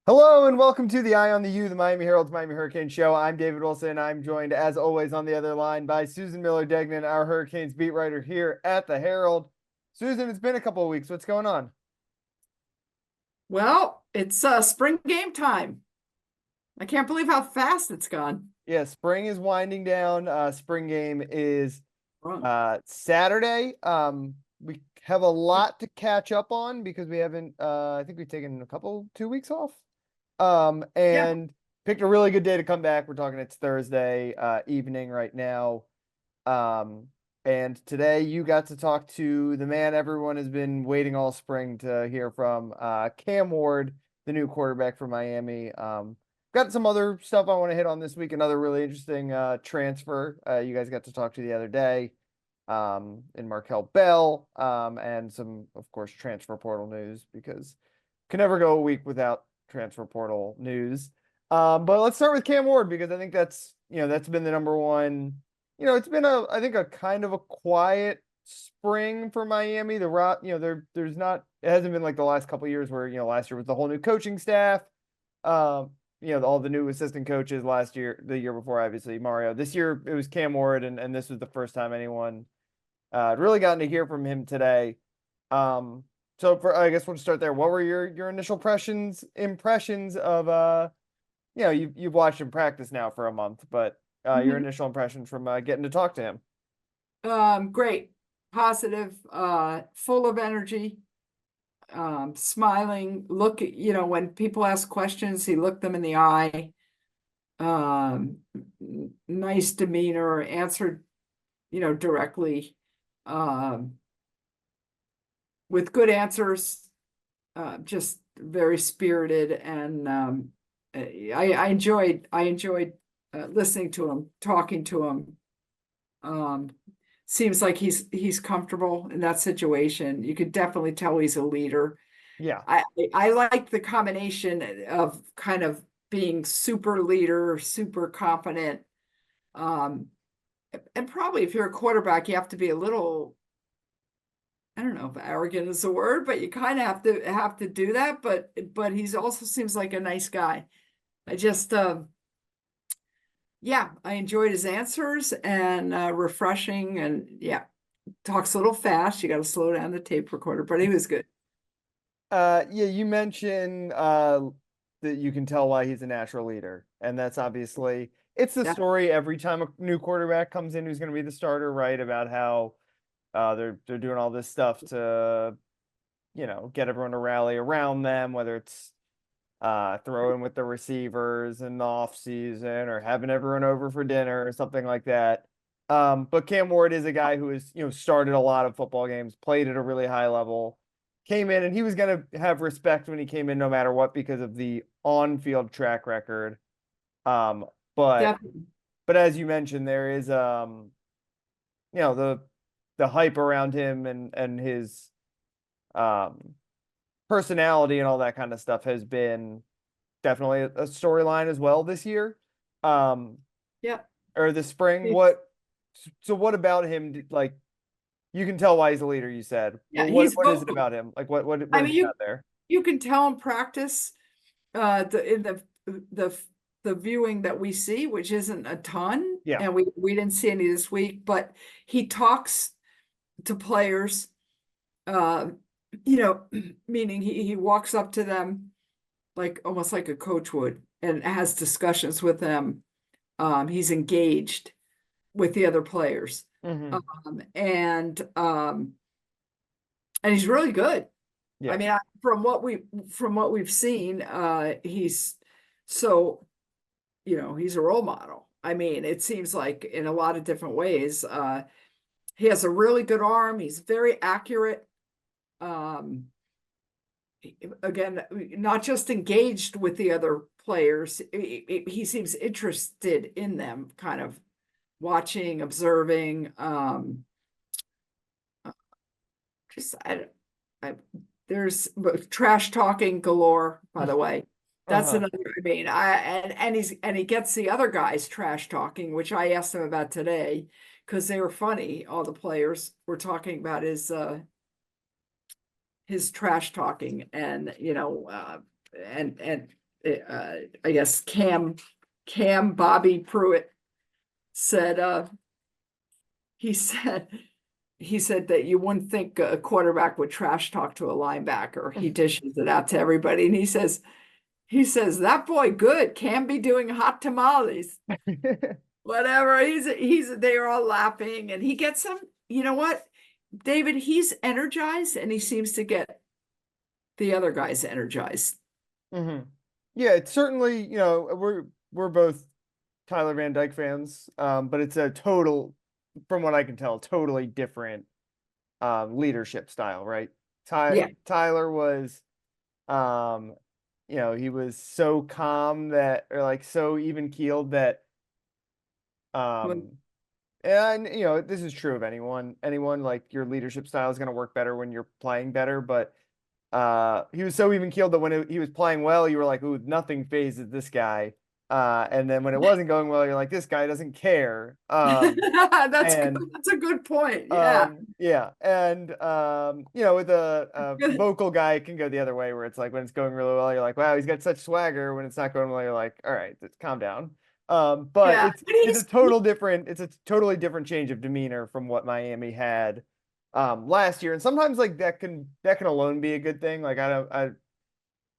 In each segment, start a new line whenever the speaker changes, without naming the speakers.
Hello and welcome to the Eye on the U, the Miami Herald's Miami Hurricane Show. I'm David Wilson. I'm joined, as always, on the other line by Susan Miller Degnan, our Hurricanes beat writer here at the Herald. Susan, it's been a couple of weeks. What's going on?
Well, it's spring game time. I can't believe how fast it's gone.
Yeah, spring is winding down. Spring game is
Wrong.
Saturday. We have a lot to catch up on because we haven't. I think we've taken 2 weeks off.
Yeah.
And picked a really good day to come back. We're talking it's Thursday evening right now. Um, and today you got to talk to the man everyone has been waiting all spring to hear from, Cam Ward, the new quarterback for Miami. Got some other stuff I want to hit on this week. Another really interesting transfer you guys got to talk to the other day, in Markel Bell, and some, of course, transfer portal news because can never go a week without transfer portal news. But let's start with Cam Ward because I think that's been the number one. It's been I think a kind of a quiet spring for Miami. There's not it hasn't been like the last couple of years where, last year was the whole new coaching staff. All the new assistant coaches last year, the year before, obviously Mario. This year it was Cam Ward, and this was the first time anyone really gotten to hear from him today. Um, I guess we'll start there. What were your initial impressions of you've watched him practice now for a month, but your
Mhm.
initial impressions from getting to talk to him?
Great, positive, full of energy, smiling. When people ask questions, he looked them in the eye. Nice demeanor, answered, directly, um, with good answers. Just very spirited, and I enjoyed listening to him, talking to him. Um, Seems like he's comfortable in that situation. You could definitely tell he's a leader.
Yeah,
I like the combination of kind of being super leader, super confident. Um, and probably if you're a quarterback, you have to be a little, I don't know if arrogant is a word, but you kind of have to do that. But he's also seems like a nice guy. I just Yeah, I enjoyed his answers, and refreshing, and yeah, talks a little fast. You got to slow down the tape recorder, but he was good.
yeah. You mentioned that you can tell why he's a natural leader, and that's obviously it's the
Yeah,
story every time a new quarterback comes in who's going to be the starter, right? About how they're doing all this stuff to get everyone to rally around them, whether it's throwing with the receivers in the off season or having everyone over for dinner or something like that. But Cam Ward is a guy who has, started a lot of football games, played at a really high level, came in and he was going to have respect when he came in no matter what because of the on-field track record. Um, but
definitely.
but as you mentioned, there is you know, the hype around him and his um personality and all that kind of stuff has been definitely a storyline as well this year. Um,
Yeah,
or this spring.
he's
What about him? Like, you can tell why he's a leader, you said.
yeah,
Well,
he's
what is it
vocal.
about him? Like, what
I
have
mean,
you
you
got there?
you can tell in practice, in the the viewing that we see, which isn't a ton,
Yeah.
and we didn't see any this week, but he talks to players, uh, you know, meaning he walks up to them like almost like a coach would, and has discussions with them. He's engaged with the other players,
Hmm.
um, and um, and he's really good. I
Yeah.
mean, from what we've seen, he's so he's a role model. I mean, it seems like in a lot of different ways. He has a really good arm. He's very accurate. Um, Again, not just engaged with the other players. He seems interested in them, kind of watching, observing. Just I there's trash talking galore, by the way. That's
Uh-huh.
another. I mean, and he gets the other guys trash talking, which I asked him about today because they were funny. All the players were talking about his trash talking, and and I guess Cam Bobby Pruitt said, he said, he said that you wouldn't think a quarterback would trash talk to a linebacker. He dishes it out to everybody. And he says, that boy good can be doing hot tamales. Whatever. They are all laughing and he gets some, you know what, David, he's energized and he seems to get the other guys energized.
Hmm. Yeah, it's certainly, we're both Tyler Van Dyke fans, but it's a total, from what I can tell, totally different leadership style, right?
Yeah.
Tyler was, um, he was so calm that, or like so even keeled that, um, and this is true of anyone like your leadership style is going to work better when you're playing better, but he was so even keeled that when he was playing well, you were like, ooh, nothing phases this guy. And then when it wasn't going well, you're like, this guy doesn't care.
That's good.
And
That's a good point. Yeah.
yeah, and with a vocal guy, it can go the other way where it's like when it's going really well, you're like, wow, he's got such swagger. When it's not going well, you're like, all right, calm down. But
Yeah.
it's
But
it's a totally different change of demeanor from what Miami had last year. And sometimes like that can alone be a good thing. Like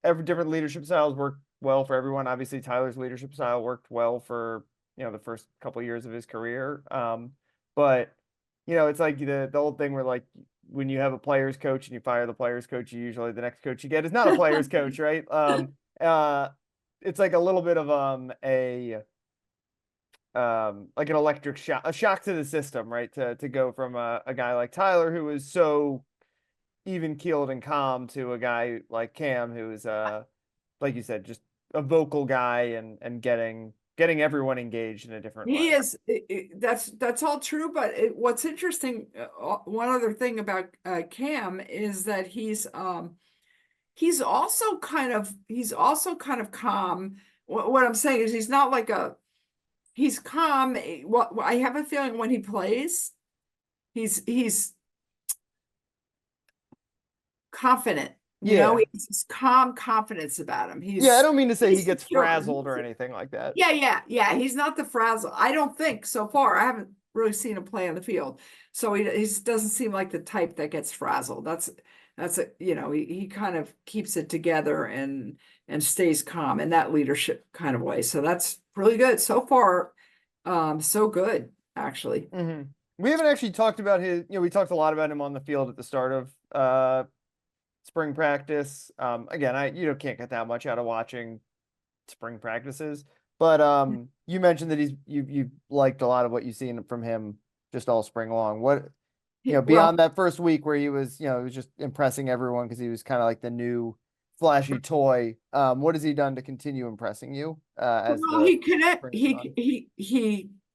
every different leadership styles work well for everyone. Obviously, Tyler's leadership style worked well for the first couple of years of his career. But it's like the old thing where like when you have a player's coach and you fire the player's coach, usually the next coach you get is not a player's coach, right? It's like a little bit of a like an electric shock, a shock to the system, right? To go from a guy like Tyler who was so even keeled and calm to a guy like Cam who's like you said, just a vocal guy and getting everyone engaged in a different way.
he is, that's all true. But what's interesting, one other thing about Cam is that he's also kind of calm. What I'm saying is he's calm. What I have a feeling when he plays, he's confident.
Yeah.
He has this calm confidence about him.
Yeah, I don't mean to say he
He's
gets
secure.
frazzled or anything like that.
Yeah. He's not the frazzle. I don't think so far. I haven't really seen him play on the field, so he doesn't seem like the type that gets frazzled. He kind of keeps it together and stays calm in that leadership kind of way. So that's really good so far. So good actually.
Hmm. We haven't actually talked about his, we talked a lot about him on the field at the start of spring practice. Again, can't get that much out of watching spring practices, but you mentioned that you liked a lot of what you've seen from him just all spring long. What,
Well,
beyond that first week where he was just impressing everyone because he was kind of like the new flashy toy. What has he done to continue impressing you as
Well,
the
he connect
spring has gone?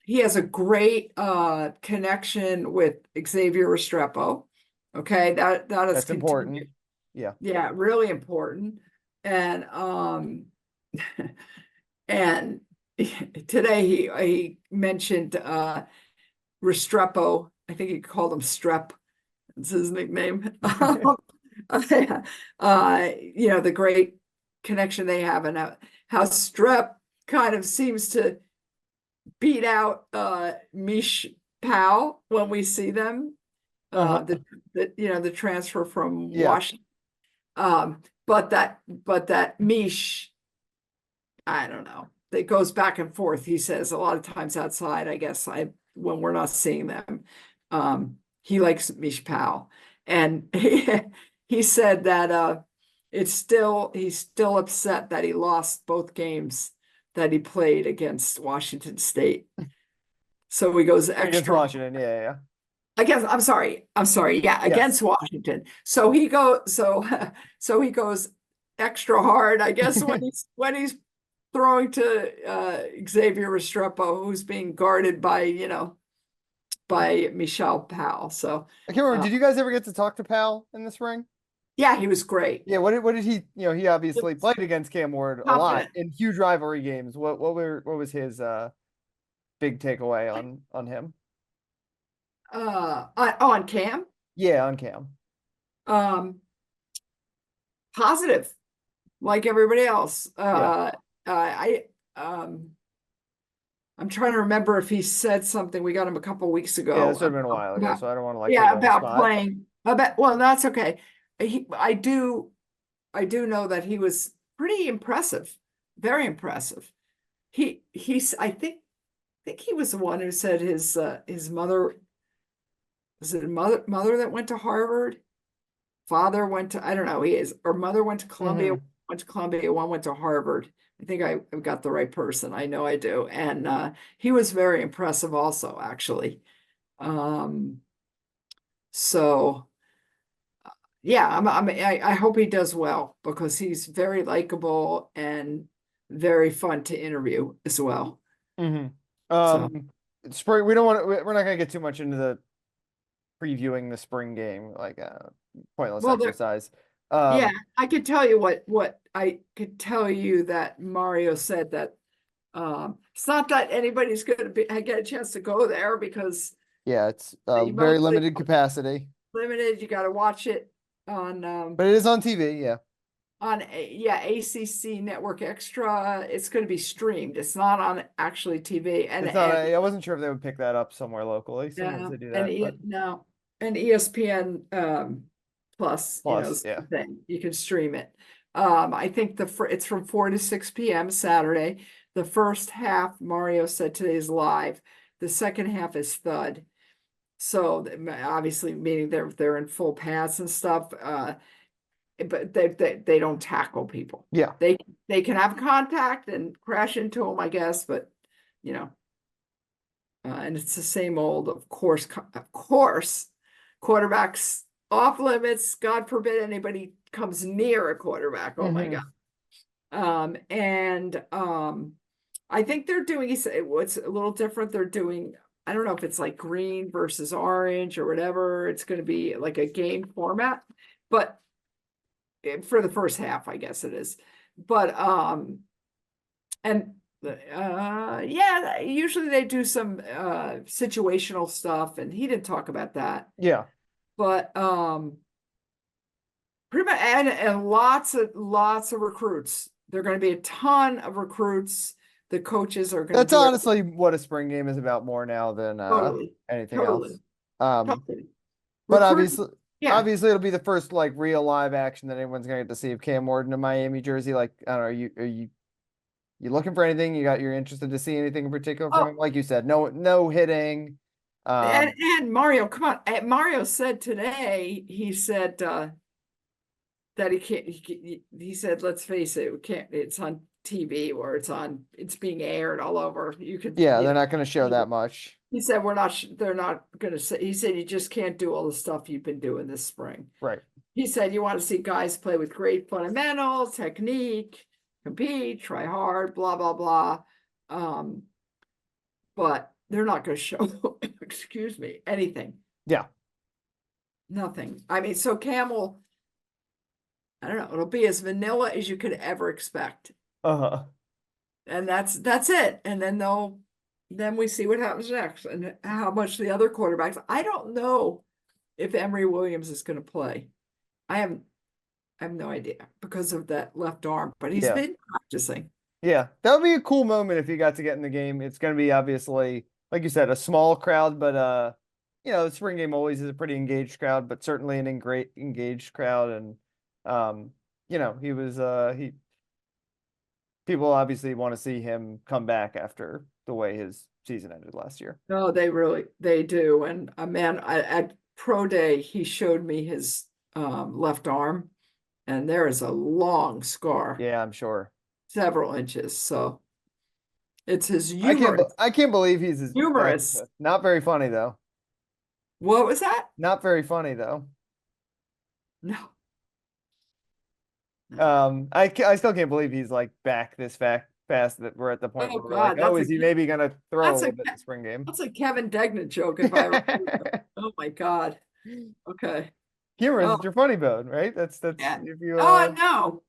he has a great connection with Xavier Restrepo. Okay, that is
That's important.
continued.
Yeah.
Yeah, really important. And and today he mentioned Restrepo. I think he called him Strep. That's his nickname. The great connection they have, and how Strep kind of seems to beat out Mish Powell when we see them.
Uh-huh.
The transfer from
Yeah.
Washington. But that Mish, I don't know. It goes back and forth. He says a lot of times outside, I guess when we're not seeing them. He likes Mish Powell. And he said that he's still upset that he lost both games that he played against Washington State. So he goes
Against
extra
Washington. Yeah.
I'm sorry, yeah,
Yes.
against Washington. So he goes extra hard, I guess, when he's throwing to Xavier Restrepo, who's being guarded by Michelle Powell. So
I can't remember.
uh,
Did you guys ever get to talk to Pal in the spring?
yeah, he was great.
Yeah. What did he? He
He
obviously
was
played against Cam Ward a lot
confident.
in huge rivalry games. What was his big takeaway on him?
On Cam,
Yeah, on Cam.
um, positive. like everybody else.
Yeah.
I I'm trying to remember if he said something. We got him a couple weeks
Yeah,
ago
this would have been a while ago,
about,
so I don't want to like put
yeah,
you on the
about
spot.
playing. About, well, that's okay. I do know that he was pretty impressive, very impressive. He's I think he was the one who said his mother, was it a mother that went to Harvard? Father went to, I don't know, he is, or mother
Hmm.
went to Columbia, one went to Harvard. I think I've got the right person. I know I do. And he was very impressive also, actually. Um, so yeah, I hope he does well because he's very likable and very fun to interview as well.
Hmm.
So
Spring. We don't want to. We're not gonna get too much into the previewing the spring game, like pointless
well,
exercise.
yeah,
Um,
I could tell you what I could tell you that Mario said that it's not that anybody's going to be I get a chance to go there because
yeah, it's
you
very
mostly
limited capacity,
limited. You got to watch it
but it is on TV. Yeah,
yeah, ACC Network Extra. It's going to be streamed. It's not on actually TV.
it's not. I wasn't sure if they would pick that up somewhere locally. Sometimes
Yeah,
they do
and
that, but
no, and ESPN plus,
plus, yeah.
same thing. You can stream it. I think it's from 4 to 6 p.m. Saturday. The first half, Mario said today is live. The second half is thud. So obviously, meaning they're in full pads and stuff. But they don't tackle people.
Yeah.
They can have contact and crash into them, I guess, but you know. And it's the same old, of course, quarterbacks off limits. God forbid anybody comes near a quarterback. Oh my God.
Hmm.
And I think they're doing what's a little different. They're doing, I don't know if it's like green versus orange or whatever. It's going to be like a game format, but for the first half, I guess it is. But and yeah, usually they do some situational stuff, and he didn't talk about that.
Yeah.
But pretty much, and lots of recruits. There are going to be a ton of recruits. The coaches are going to
That's
do it
honestly what a spring game is about more now than
totally,
anything else.
totally,
Um,
totally.
but
Recruit, yeah.
obviously it'll be the first like real live action that anyone's gonna get to see of Cam Ward in a Miami jersey. Like, I don't know, you looking for anything? You're interested to see anything in particular from
Oh,
him? Like you said, no hitting.
and
Um,
Mario, come on. Mario said today. He said that he can't. He said, "Let's face it, we can't. It's on TV or it's being aired all over. You could,
yeah, they're not gonna show that much.
He said, "We're not. They're not going to say." He said, "You just can't do all the stuff you've been doing this spring."
Right.
He said, "You want to see guys play with great fundamentals, technique, compete, try hard, blah blah blah." Um, but they're not going to show. Excuse me, anything,
Yeah.
nothing. I mean, so Camel. I don't know. It'll be as vanilla as you could ever expect.
Uh-huh.
And that's it. And then we see what happens next and how much the other quarterbacks. I don't know if Emory Williams is going to play. I have I have no idea because of that left arm, but he's
Yeah.
been practicing.
Yeah. That would be a cool moment if you got to get in the game. It's gonna be obviously, like you said, a small crowd, but the spring game always is a pretty engaged crowd, but certainly an great engaged crowd. And he was he people obviously want to see him come back after the way his season ended last year.
No, they do. And a man at pro day, he showed me his left arm, and there is a long scar,
Yeah, I'm sure.
several inches. So it's his humorous.
I can't believe he's as back as
Humorous.
this. Not very funny though.
What was that?
Not very funny though.
No, no.
I still can't believe he's like back this fast that we're at the point
Oh
where we're like,
God,
oh, is he maybe gonna throw a
that's
little
a
bit in the spring game?
that's a Kevin Degnan joke if I ever. Oh my God. Okay.
Humorous
Oh
is your funny bone, right? That's
yeah.
if you
Oh no.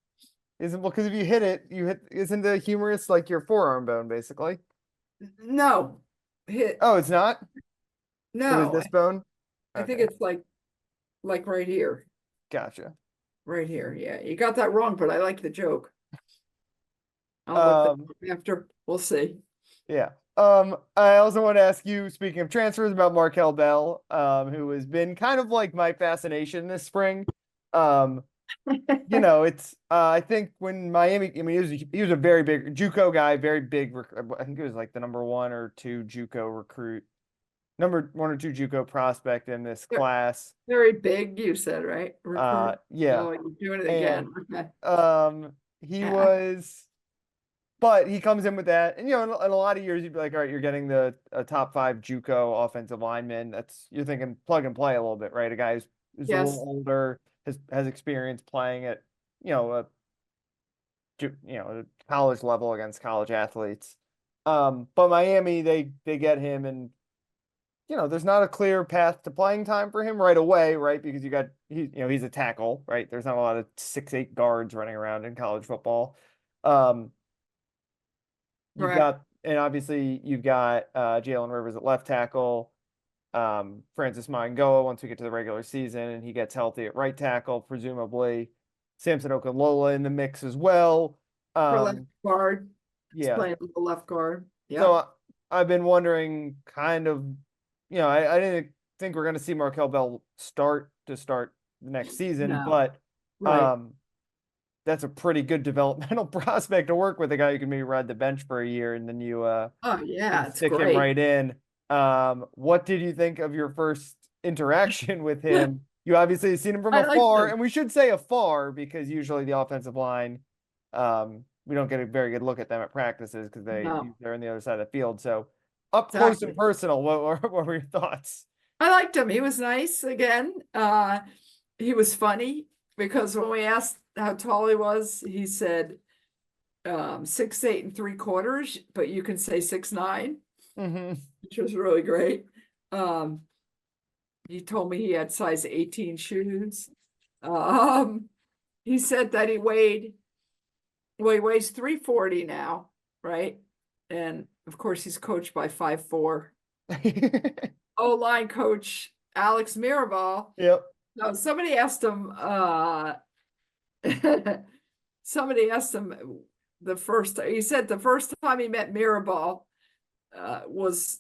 isn't well because if you hit it, you hit isn't the humorous like your forearm bone basically?
No. Hit.
Oh, it's not? It was
No.
this bone?
I think
Okay,
it's like right here.
gotcha.
right here. Yeah, you got that wrong, but I like the joke. I'll look that
Um,
up after. We'll see.
yeah. I also want to ask you, speaking of transfers, about Markel Bell, who has been kind of like my fascination this spring. Um, it's I think when Miami, I mean, he was a very big JUCO guy, very big. I think it was like the number one or two JUCO recruit, number one or two JUCO prospect in this
They're
class.
very big, you said, right? Recruit.
Yeah,
Oh, you're doing it again.
and
Okay.
he
Yeah.
was, but he comes in with that, and in a lot of years you'd be like, all right, you're getting the a top five JUCO offensive lineman. That's you're thinking plug and play a little bit, right? A guy who's a little
Yes.
older, has experience playing at you know a college level against college athletes. But Miami, they get him, and there's not a clear path to playing time for him right away, right? Because he's a tackle, right? There's not a lot of 6'8" guards running around in college football. Um,
Correct.
and obviously you've got Jalen Rivers at left tackle, Francis Mauigoa once we get to the regular season and he gets healthy at right tackle, presumably. Samson Okunlola in the mix as well.
For left
Um,
guard. He's
yeah.
playing the left guard.
So
Yep.
I've been wondering kind of, I didn't think we're going to see Markel Bell start the next season,
No.
but
Right.
um, that's a pretty good developmental prospect to work with a guy who can maybe ride the bench for a year and then
Oh,
you
yeah, it's
stick him
great.
right in. What did you think of your first interaction with him? You obviously have seen him from
I liked
afar,
him.
and we should say afar because usually the offensive line, we don't get a very good look at them at practices because
No,
they're on the other side of the field. So up close and
exactly.
personal, what were your thoughts?
I liked him. He was nice again. He was funny because when we asked how tall he was, he said 6'8 3/4, but you can say 6'9",
Hmm.
which was really great. Um, he told me he had size 18 shoes. Um, he said that he weighs 340 now, right? And of course, he's coached by 5'4" O-line coach Alex Mirabal.
Yep.
No, somebody asked him he said the first time he met Mirabal was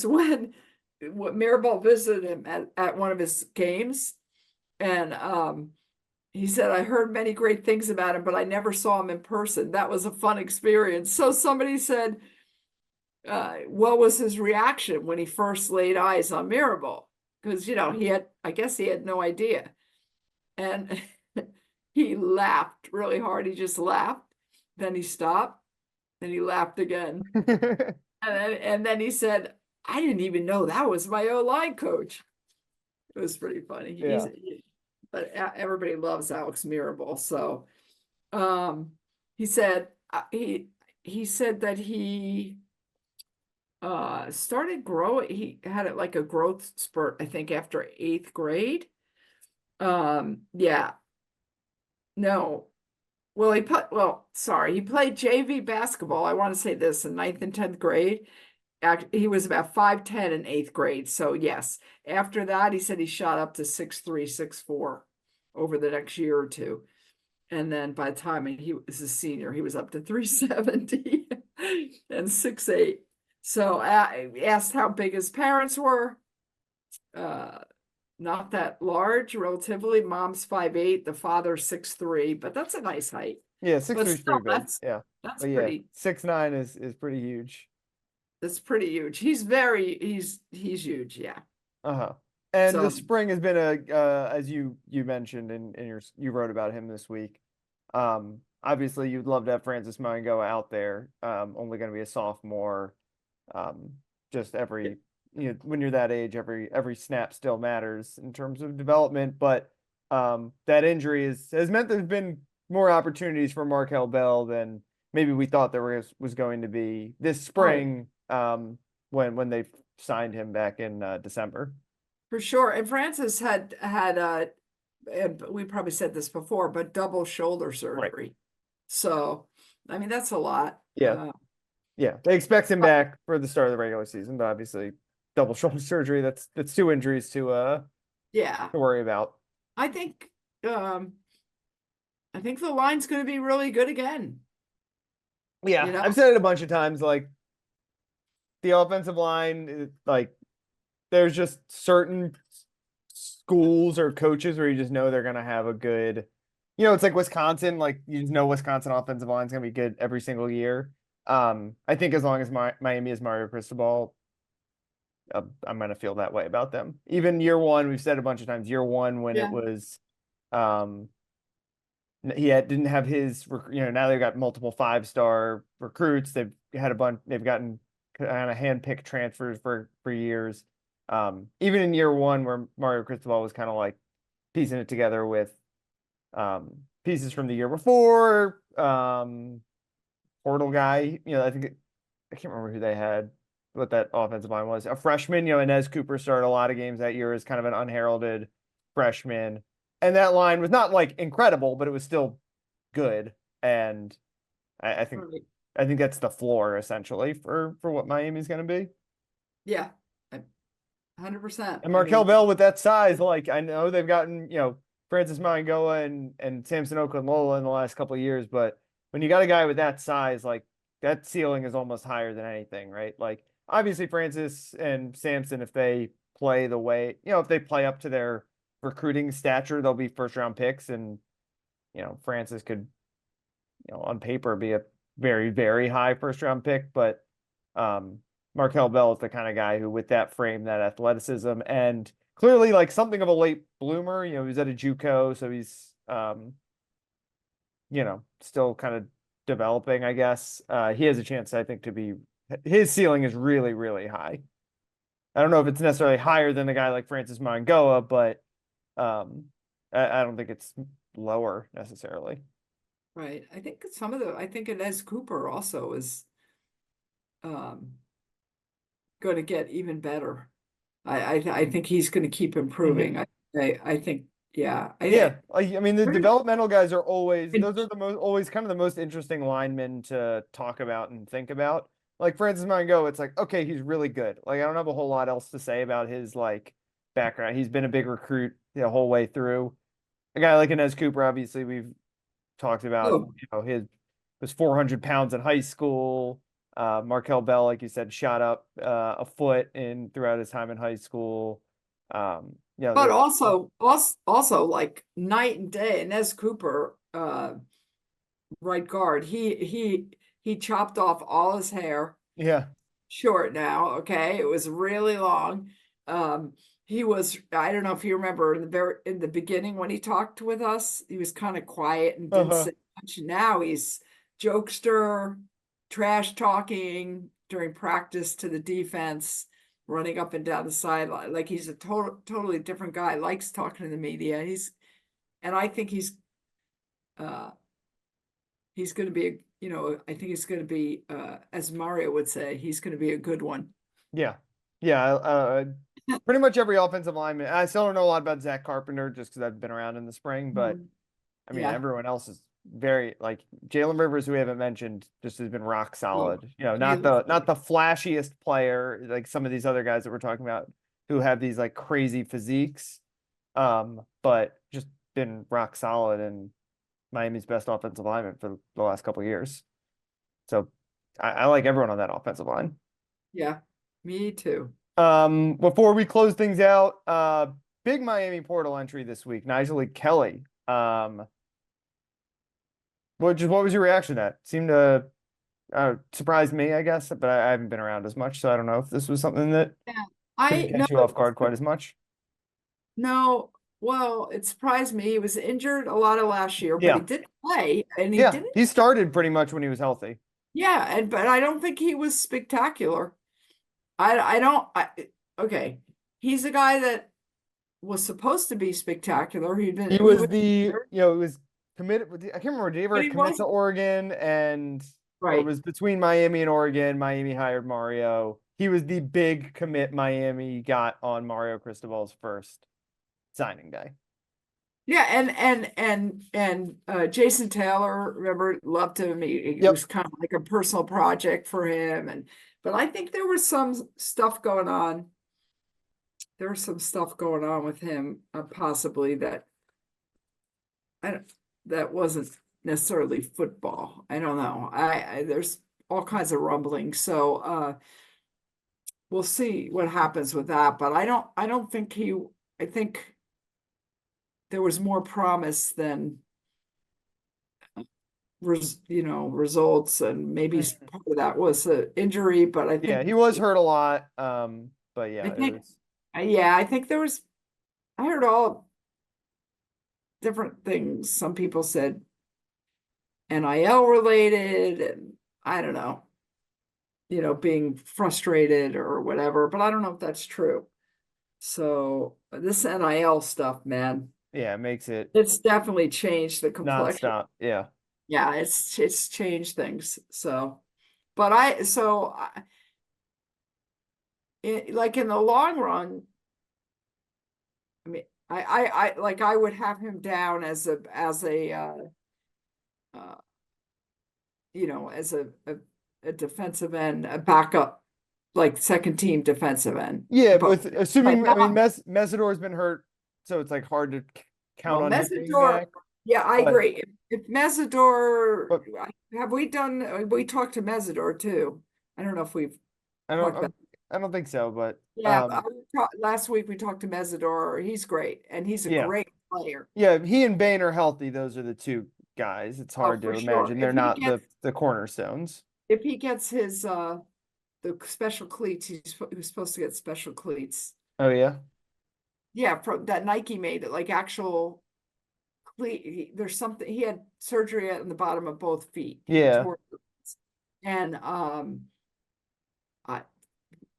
when Mirabal visited him at one of his games. And he said, I heard many great things about him, but I never saw him in person. That was a fun experience. So somebody said, what was his reaction when he first laid eyes on Mirabal? Because, I guess he had no idea. And he laughed really hard. He just laughed. Then he stopped. Then he laughed again. And then he said, I didn't even know that was my O-line coach. It was pretty funny.
Yeah.
But everybody loves Alex Mirabal. So um, he said he said that he started growing. He had it like a growth spurt, I think, after 8th grade. Yeah, no. Well, he played JV basketball. I want to say this in 9th and 10th grade. He was about 5'10" in 8th grade. So yes, after that, he said he shot up to 6'3", 6'4" over the next year or two. And then by the time he was a senior, he was up to 370 and 6'8". So I asked how big his parents were. Uh, not that large, relatively. Mom's 5'8", the father 6'3", but that's a nice height.
Yeah, 6'3"
But
is
still,
pretty big. Yeah.
that's
But yeah,
pretty
6'9" is pretty huge.
that's pretty huge. He's huge, yeah.
Uh-huh. And the
So
spring has been as you mentioned in you wrote about him this week. Obviously you'd love to have Francis Mauigoa out there. Only going to be a sophomore. Um, just when you're that age, every snap still matters in terms of development. But that injury has meant there's been more opportunities for Markel Bell than maybe we thought there was going to be this
oh,
spring. When they signed him back in December.
for sure. And Francis had and we probably said this before, but double shoulder
Right.
surgery. So I mean that's a lot.
Yeah. Yeah. They expect him back for the start of the regular season, but obviously double shoulder surgery, that's two injuries to
Yeah,
worry about.
I think I think the line's going to be really good again.
Yeah,
You know,
I've said it a bunch of times. Like the offensive line, like there's just certain schools or coaches where you just know they're gonna have a good, it's like Wisconsin, like you just know Wisconsin offensive line's gonna be good every single year. I think as long as Miami is Mario Cristobal, I'm gonna feel that way about them. Even year one, we've said a bunch of times, year one when it
yeah,
was, um, didn't have his, now they've got multiple 5-star recruits. They've had a bunch, they've gotten kind of handpicked transfers for years. Even in year one where Mario Cristobal was kind of like piecing it together with pieces from the year before, portal guy, I can't remember who they had, what that offensive line was. A freshman, Inez Cooper started a lot of games that year as kind of an unheralded freshman. And that line was not like incredible, but it was still good. And I think
right.
that's the floor essentially for what Miami's going to be.
Yeah, 100%.
And
I
Markel
mean,
Bell with that size, like I know they've gotten, Francis Mauigoa and Samson Okunlola in the last couple of years, but when you got a guy with that size, like that ceiling is almost higher than anything, right? Like obviously Francis and Samson, if they play the way, if they play up to their recruiting stature, they'll be first round picks. And, Francis could, on paper be a very, very high first round pick, but Markel Bell is the kind of guy who, with that frame, that athleticism, and clearly like something of a late bloomer. He's at a JUCO, so he's still kind of developing, I guess. He has a chance, I think, to be his ceiling is really, really high. I don't know if it's necessarily higher than a guy like Francis Mauigoa, but I don't think it's lower necessarily.
right. I think Inez Cooper also is um, going to get even better. I think he's going to keep
Mhm.
improving. I think, yeah,
Yeah, like I mean, the
they're
developmental guys are always
gonna-
those are the most always kind of the most interesting linemen to talk about and think about. Like Francis Mongo, it's like okay, he's really good. Like I don't have a whole lot else to say about his like background. He's been a big recruit the whole way through. A guy like Inez Cooper, obviously, we've talked about.
oh,
His was 400 pounds in high school. Markel Bell, like you said, shot up a foot in throughout his time in high school.
but also like night and day. Inez Cooper, right guard, he chopped off all his hair.
yeah,
Short now, okay? It was really long. Um, he was, I don't know if you remember in the beginning when he talked with us, he was kind of quiet and didn't
uh-huh.
say much. Now he's jokester, trash talking during practice to the defense, running up and down the sideline. Like he's a totally different guy, likes talking to the media. And I think uh he's going to be I think he's going to be as Mario would say, he's going to be a good one.
Yeah. Yeah. Pretty much every offensive lineman. I still don't know a lot about Zach Carpenter just because I've been around in the spring, but
Mhm.
I mean,
Yeah.
everyone else is very like Jalen Rivers, who we haven't mentioned, just has been rock
Oh,
solid.
he,
Not the flashiest player like some of these other guys that we're talking about who have these like crazy physiques, but just been rock solid and Miami's best offensive lineman for the last couple of years. So I like everyone on that offensive line.
yeah, me too.
Before we close things out, big Miami portal entry this week, Nigel Kelly. What was your reaction to that? Seemed to surprise me, I guess, but I haven't been around as much, so I don't know if this was something that
Yeah.
didn't
I no,
catch you off guard quite as much.
no. Well, it surprised me. He was injured a lot of last year, but he
Yeah,
did play, and he
yeah,
didn't.
he started pretty much when he was healthy.
Yeah, and but I don't think he was spectacular. I don't. Okay, he's a guy that was supposed to be spectacular.
He
He
was
was,
it was committed. I can't remember. Did he
but
ever
he
commit to
wasn't
Oregon or it
right.
was between Miami and Oregon? Miami hired Mario. He was the big commit Miami got on Mario Cristobal's first signing day.
Yeah, and Jason Taylor, remember, loved him. He
Yep.
was kind of like a personal project for him, and but I think there was some stuff going on. There was some stuff going on with him, possibly that I don't, that wasn't necessarily football. I don't know. There's all kinds of rumbling. So we'll see what happens with that. But I don't think I think there was more promise than results, and maybe
Mhm.
part of that was an injury, but
Yeah, he was hurt a lot. But
I
yeah, it
think
was.
yeah, I think there was I heard all different things. Some people said NIL related, and I don't know, being frustrated or whatever, but I don't know if that's true. So this NIL stuff, man,
Yeah, it makes it
it's definitely changed the complexion.
nonstop. Yeah.
Yeah, it's changed things. So, but I so I, like in the long run, I mean, I would have him down as a uh, as a defensive end, a backup, like second team defensive end.
Yeah,
But
with
but
assuming, I mean,
not
Mesidor's been hurt, so it's like hard to count
well,
on him being
Mesidor.
back.
Yeah, I
But
agree. If Mesidor,
but
have we done? We talked to Mesidor too. I don't know if we've
I don't
talked about.
I don't think so. But
Yeah, last week we talked to Mesidor. He's great, and he's a
yeah,
great player.
yeah, he and Bain are healthy. Those are the two guys. It's
Oh,
hard
for
to
sure.
imagine they're not the cornerstones.
If he gets his the special cleats, he was supposed to get special cleats.
Oh yeah,
Yeah, from that Nike made it, like actual cleat. There's something he had surgery on the bottom of both feet. He
yeah.
tore, and I,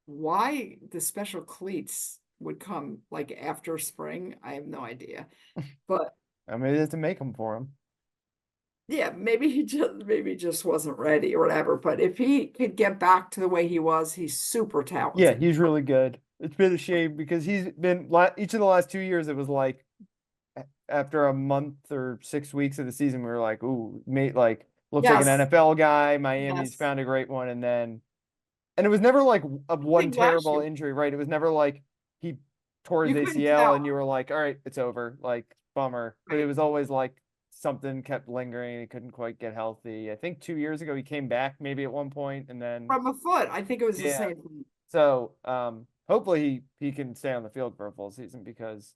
why the special cleats would come like after spring, I have no idea. But
I mean, they have to make them for him.
yeah, maybe he just wasn't ready or whatever. But if he could get back to the way he was, he's super
Yeah,
talented.
he's really good. It's been a shame because he's been each of the last 2 years. It was like after a month or 6 weeks of the season, we were like, "Ooh, mate, like looks like an
Yes,
NFL guy." Miami's
yes.
found a great one, and it was never like a
I
one
think last
terrible
year
injury, right? It was never like he tore his
you couldn't
ACL
tell,
and you were like, "All right, it's over." Like bummer, but it
right?
was always like something kept lingering. He couldn't quite get healthy. I think 2 years ago he came back maybe at one point, and then
From a foot. I think it was the
yeah.
same thing.
So hopefully he can stay on the field for a full season because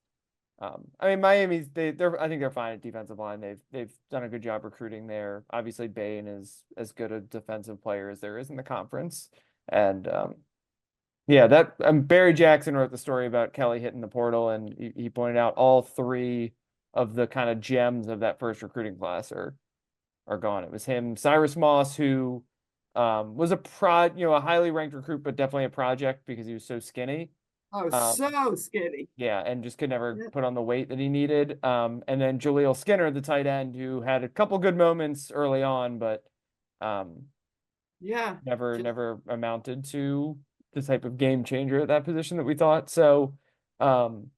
I mean Miami's they're I think they're fine at defensive line. They've done a good job recruiting there. Obviously Bain is as good a defensive player as there is in the conference. And yeah, that Barry Jackson wrote the story about Kelly hitting the portal, and he pointed out all three of the kind of gems of that first recruiting class are gone. It was him, Cyrus Moss, who was a highly ranked recruit, but definitely a project because he was so skinny.
Oh,
Um,
so skinny.
yeah, and just could never
Yeah.
put on the weight that he needed. And then Jaleel Skinner, the tight end, who had a couple good moments early on, but um,
Yeah.
never amounted to the type of game changer at that position that we thought. So um,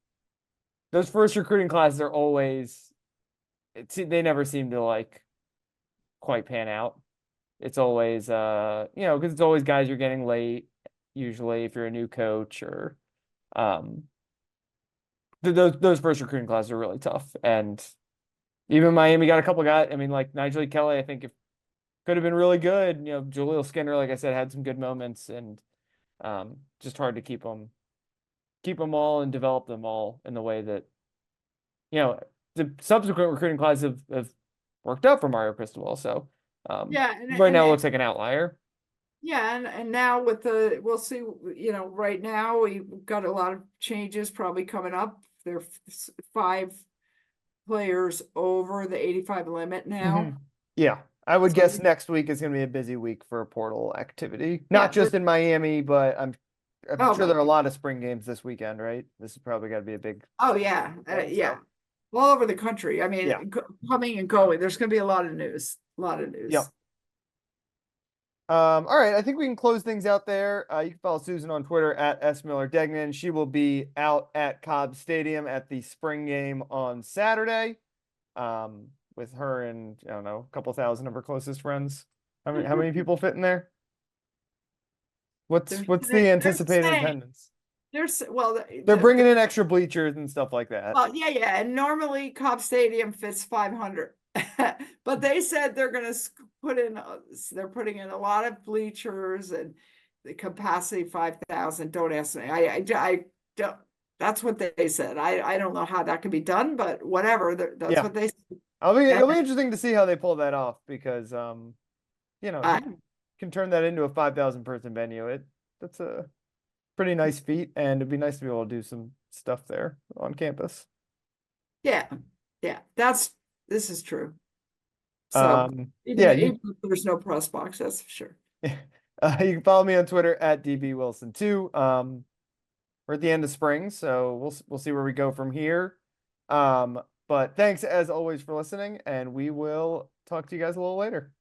those first recruiting classes are always they never seem to like quite pan out. It's always because it's always guys you're getting late, usually if you're a new coach or um those first recruiting classes are really tough. And even Miami got a couple guys. I mean, like Nigel Kelly, I think if could have been really good. Jaleel Skinner, like I said, had some good moments, and just hard to keep them all and develop them all in the way that you know the subsequent recruiting classes have worked out for Mario Cristobal. So
Yeah.
right now it looks like an outlier.
Yeah, and now we'll see, right now we've got a lot of changes probably coming up. There are five players over the 85 limit
Hmm.
now.
Yeah, I would
So
guess next week is going to be a busy week for portal activity. Not
yeah,
just in Miami, but I'm
oh
sure
my,
there are a lot of spring games this weekend, right? This is probably got to be a big
oh yeah,
weekend.
yeah,
So
all over the country. I
yeah,
mean, coming and going. There's going to be a lot of news, a lot of
yep.
news.
All right, I think we can close things out there. You can follow Susan on Twitter at @SMillerDegnan. She will be out at Cobb Stadium at the spring game on Saturday. With her and I don't know, a couple thousand of her closest friends. How many people fit in there? What's
They're
what's the
they're
anticipated
saying
attendance?
There's, well,
They're bringing in extra bleachers and stuff like that.
well, yeah, yeah, and normally Cobb Stadium fits 500. But they said they're gonna put in, they're putting in a lot of bleachers and the capacity 5,000. Don't ask me. I don't, that's what they said. I don't know how that can be done, but whatever, that's
Yeah.
what they said.
It'll be interesting to see how they pull that off because you know,
I,
you can turn that into a 5,000 person venue. That's a pretty nice feat, and it'd be nice to be able to do some stuff there on campus.
yeah, yeah, this is true. So
Yeah,
even if there's no press box, that's for sure.
you can follow me on Twitter at DBWilson2. We're at the end of spring, so we'll see where we go from here. But thanks as always for listening, and we will talk to you guys a little later.